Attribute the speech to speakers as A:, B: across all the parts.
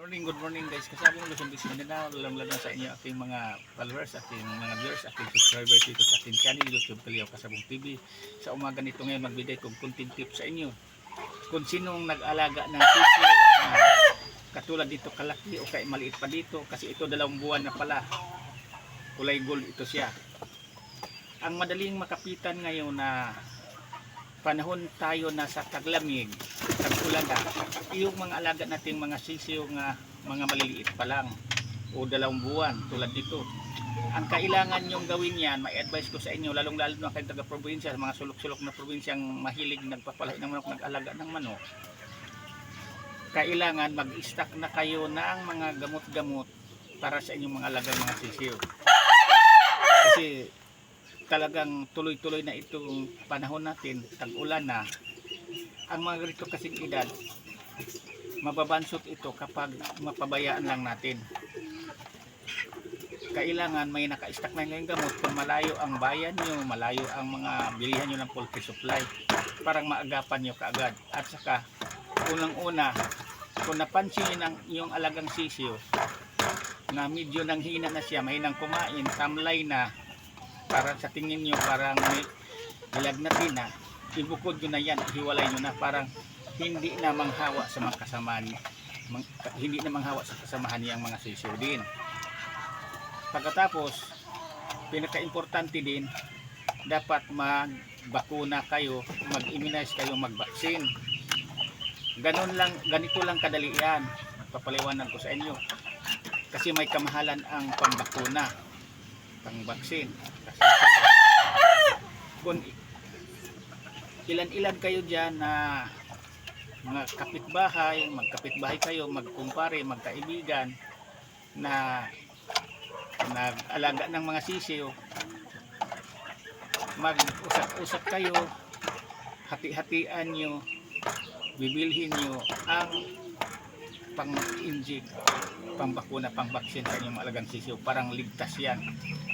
A: Good morning guys. Kasama ko Luzon Busy Mindanao, lalang-lalang sa inyo aking mga followers, aking mga viewers, aking subscribers dito sa aking channel YouTube Kaliyaw Kasabong TV. Sa umaga nito ngayon magbigay kong content tips sa inyo. Kung sinong nag-alaga ng sisyo na katulad dito kalaki o kay maliit pa dito, kasi ito 2 buwan na pala. Kulay gold ito siya. Ang madaling makapitan ngayon na panahon tayo na sa taglamig, tag-ulan na, yung mga alaga nating mga sisiyo nga mga maliliit pa lang o 2 buwan tulad dito. Ang kailangan nyong gawin yan, may advice ko sa inyo, lalong lalo na kayo taga-probinsya, mga sulok-sulok na probinsyang mahilig nagpapalahi ng manok, nag-alaga ng manok. Kailangan mag-stock na kayo ng mga gamot-gamot para sa inyong mga alagang mga sisiyo. Kasi talagang tuloy-tuloy na itong panahon natin, tag-ulan na. Ang mga ganito kasing edad, mababansot ito kapag mapabayaan lang natin. Kailangan may naka-stack na ngayong gamot kung malayo ang bayan nyo, malayo ang mga bilihan nyo ng poultry supply, parang maagapan nyo kaagad. At saka, unang-una, kung napansin nyo ng iyong alagang sisiyo na medyo nang hina na siya, mahinang kumain, tamlay na, para sa tingin nyo parang may ilagnatin na, ibukod nyo na yan, hiwalay nyo na, parang hindi na manghawa sa mga kasamahan, hindi na manghawa sa kasamahan niyang mga sisiyo din. Pagkatapos, pinaka-importante din, dapat magbakuna kayo, mag-immunize kayo, mag-vaccine. Ganito lang kadali yan, papaliwanan ko sa inyo, kasi may kamahalan ang pambakuna, pang-vaccine. Kung ilan-ilan kayo dyan na mga kapitbahay, magkapitbahay kayo, magkumpare, magkaibigan na nag-alaga ng mga sisiyo, mag-usap-usap kayo, hati-hatian nyo, bibilhin nyo ang pang-inject, pang-bakuna, pang-vaccine sa inyong mga alagang sisiyo, parang ligtas yan.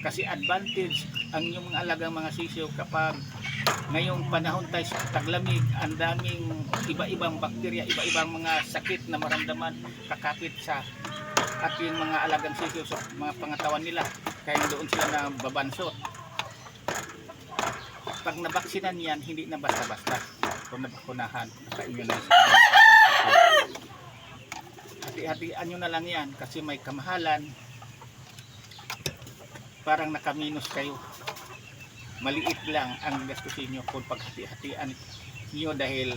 A: Kasi advantage ang inyong mga alagang mga sisiyo kapag ngayong panahon tayo sa taglamig, ang daming iba-ibang bakterya, iba-ibang mga sakit na maramdaman kakapit sa ating mga alagang sisiyo sa mga pangatawan nila, kaya doon sila na babansot. Pag nabaksinan yan, hindi na basta-basta. Kung nabakunahan, naka-immunize, hati-hatian nyo na lang yan kasi may kamahalan, parang nakaminus kayo, maliit lang ang gastusin nyo kung paghati-hatian nyo, dahil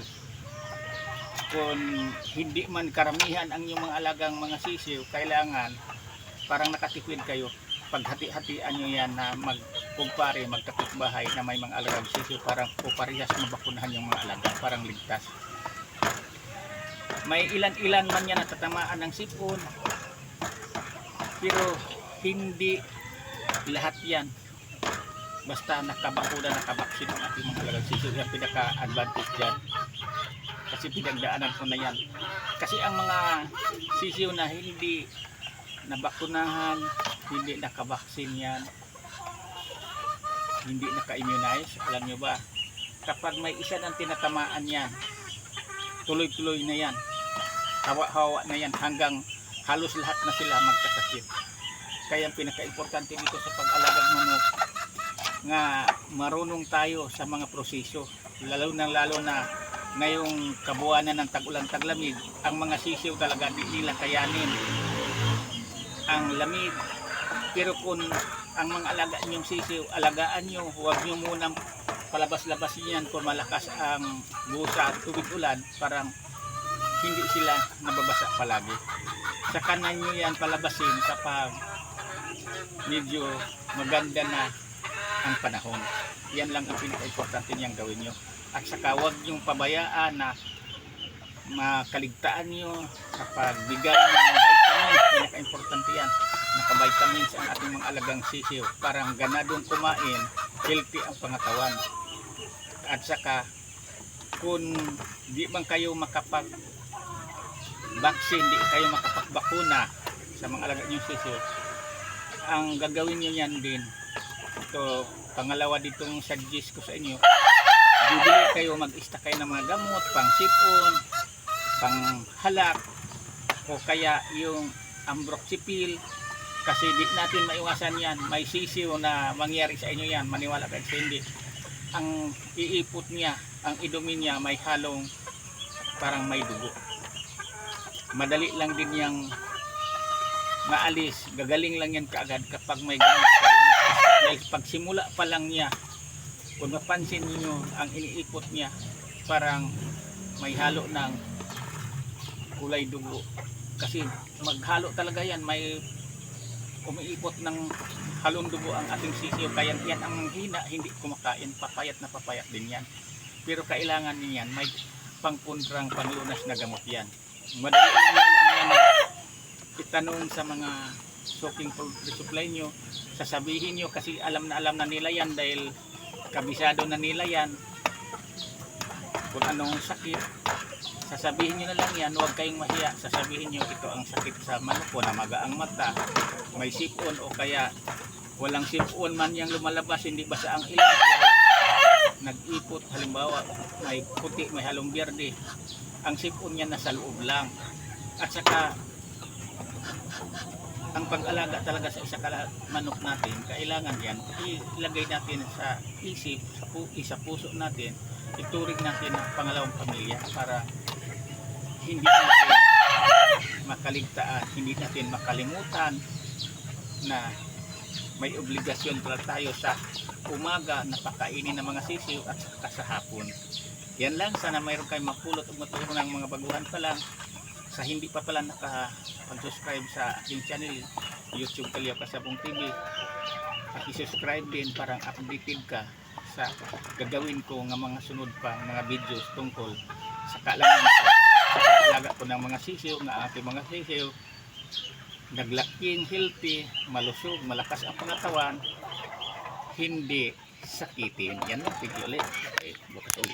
A: kung hindi man karamihan ang inyong mga alagang mga sisiyo, kailangan parang nakatipid kayo paghati-hatian nyo yan na magkumpare, magkapitbahay na may mga alagang sisiyo, parang parehas mabakunahan yung mga alaga, parang ligtas. May ilan-ilan man yan natatamaan ng sipon, pero hindi lahat yan. Basta nakabakuna, nakabaksin ang ating mga alagang sisiyo, yung pinaka-advantage dyan. Kasi pinagdaanan ko na yan. Kasi ang mga sisiyo na hindi nabakunahan, hindi nakabaksin yan, hindi naka-immunize, alam nyo ba, kapag may isa ng tinatamaan yan, tuloy-tuloy na yan, hawa-hawa na yan, hanggang halos lahat na sila magkasakit. Kaya ang pinaka-importante dito sa pag-alagang manok, nga marunong tayo sa mga proseso, lalo na ngayong kabuuanan ng tag-ulan, taglamig, ang mga sisiyo talaga di nila kayanin ang lamig. Pero kung ang mga alaga nyong sisiyo, alagaan nyo, huwag nyo munang palabas-labas yan kung malakas ang busa at tubig ulan, parang hindi sila nababasa palagi. Saka na nyo yan palabasin kapag medyo maganda na ang panahon. Yan lang ang pinaka-importante niyang gawin nyo. At saka huwag nyong pabayaan na makaligtaan nyo kapag bigay ng vitamins, pinaka-importante yan, naka-vitamins ang ating mga alagang sisiyo, parang ganadong kumain, healthy ang pangatawan. At saka kung di man kayo makapag-vaccine, di kayo makapag-bakuna sa mga alaga nyo sisiyo, ang gagawin nyo yan din, ito pangalawa ditong suggest ko sa inyo, bibili kayo, mag-stock kayo ng mga gamot, pang sipon, pang halak, o kaya yung ambroxipil, kasi di natin maiwasan yan. May sisiw na mangyari sa inyo yan, maniwala kayo sa hindi. Ang iipot niya, ang inumin niya may halong parang may dugo. Madali lang din yang maalis, gagaling lang yan kaagad kapag may gamot kayo. Dahil pagsimula pa lang niya, kung mapansin niyo ang iniipot niya parang may halo ng kulay dugo, kasi maghalo talaga yan, may umiipot ng halong dugo ang ating sisiyo, kaya yan ang hina, hindi kumakain, papayat na papayat din yan. Pero kailangan niyan may pangpundrang panlunas na gamot yan. Madali lang yan na itanong sa mga soaking poultry supply nyo, sasabihin nyo, kasi alam na nila yan, dahil kabisado na nila yan kung anong sakit. Sasabihin nyo na lang yan, huwag kayong mahiya. Sasabihin nyo, ito ang sakit sa manok ko, namaga ang mata, may sipon, o kaya walang sipon man yang lumalabas, hindi basa ang ilang, nag-ipot, halimbawa may puti, may halong berde, ang sipon niya nasa loob lang. At saka ang pag-alaga talaga sa isa manok natin, kailangan yan ilagay natin sa isip, sa puso natin, ituring natin ang pangalawang pamilya, para hindi natin makaligtaan, hindi natin makalimutan na may obligasyon pala tayo sa umaga na pakainin ng mga sisiw at saka sa hapon. Yan lang, sana mayroon kayong mapulot o matulong ng mga baguhan pa lang. Sa hindi pa pala nakapag-subscribe sa aking channel, YouTube Kalyaw Kasabong TV, i-subscribe din para updated ka sa gagawin ko ng mga sunod pa mga videos tungkol sa kaalaman ko, sa alaga ko ng mga sisiw, na aking mga sisiw naglaking, healthy, malusog, malakas ang pangatawan, hindi sakitin. Yan lang, tigil ulit. Okay, bukas ulit.